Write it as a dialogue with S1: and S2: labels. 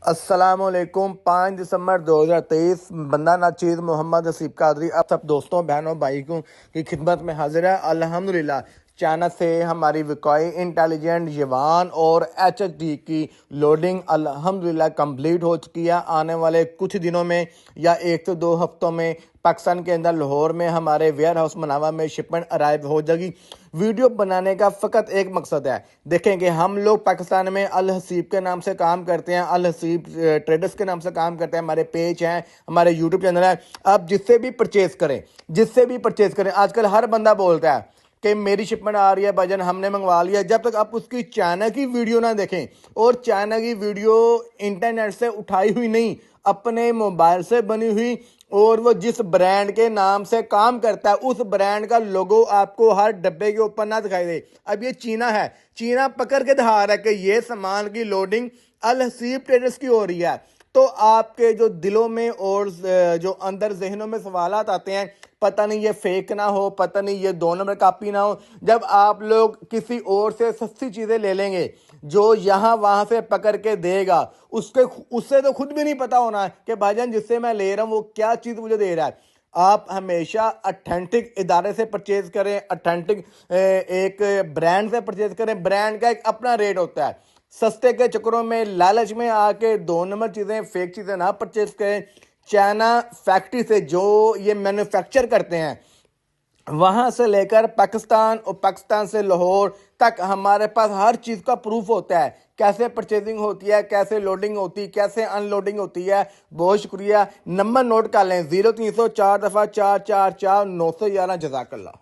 S1: السلام علیکم۔ 5 دسمبر 2023 بندہ ناچیز محمد حسیب قادری آپ سب دوستوں بہنوں بھائیوں کی خدمت میں حاضر ہے۔ الحمدللہ چائنا سے ہماری وقائی انٹیلیجنٹ یوان اور ایچ ایچ ڈی کی لوڈنگ الحمدللہ کمپلیٹ ہو چکی ہے۔ آنے والے کچھ دنوں میں یا 1 سے 2 ہفتوں میں پاکستان کے اندر لاہور میں ہمارے ویئر ہاؤس مناوا میں شپمنٹ ارائیو ہو جائے گی۔ ویڈیو بنانے کا فقط ایک مقصد ہے، دیکھیں کہ ہم لوگ پاکستان میں الحسیب کے نام سے کام کرتے ہیں، الحسیب ٹریڈرز کے نام سے کام کرتے ہیں، ہمارے پیج ہیں، ہمارے یوٹیوب چینل ہے۔ آپ جس سے بھی پرچیز کریں، آج کل ہر بندہ بولتا ہے کہ میری شپمنٹ آ رہی ہے بھجن ہم نے منگوا لیا۔ جب تک آپ اس کی چائنا کی ویڈیو نہ دیکھیں، اور چائنا کی ویڈیو انٹرنیٹ سے اٹھائی ہوئی نہیں، اپنے موبائل سے بنی ہوئی، اور وہ جس برانڈ کے نام سے کام کرتا ہے اس برانڈ کا لوگو آپ کو ہر ڈبے کے اوپر نہ دکھائی دے۔ اب یہ چینا ہے، چینا پکڑ کے دکھا رہا ہے کہ یہ سامان کی لوڈنگ الحسیب ٹریڈرز کی ہو رہی ہے، تو آپ کے جو دلوں میں اور جو اندر ذہنوں میں سوالات آتے ہیں، پتہ نہیں یہ فیک نہ ہو، پتہ نہیں یہ 2 نمبر کاپی نہ ہو۔ جب آپ لوگ کسی اور سے سستی چیزیں لے لیں گے جو یہاں وہاں سے پکڑ کے دے گا، اس سے تو خود بھی نہیں پتا ہونا ہے کہ بھائی جان جس سے میں لے رہا ہوں وہ کیا چیز مجھے دے رہا ہے۔ آپ ہمیشہ اتھینٹک ادارے سے پرچیز کریں، اتھینٹک ایک برانڈ سے پرچیز کریں۔ برانڈ کا ایک اپنا ریٹ ہوتا ہے، سستے کے چکروں میں لالچ میں آ کے 2 نمبر چیزیں فیک چیزیں نہ پرچیز کریں۔ چائنا فیکٹری سے جو یہ مینوفیکچر کرتے ہیں وہاں سے لے کر پاکستان اور پاکستان سے لاہور تک ہمارے پاس ہر چیز کا پروف ہوتا ہے، کیسے پرچیزنگ ہوتی ہے، کیسے لوڈنگ ہوتی ہے، کیسے ان لوڈنگ ہوتی ہے۔ بہت شکریہ، نمبر نوٹ کر لیں 0300 4 دفعہ 444 911۔ جزاک اللہ۔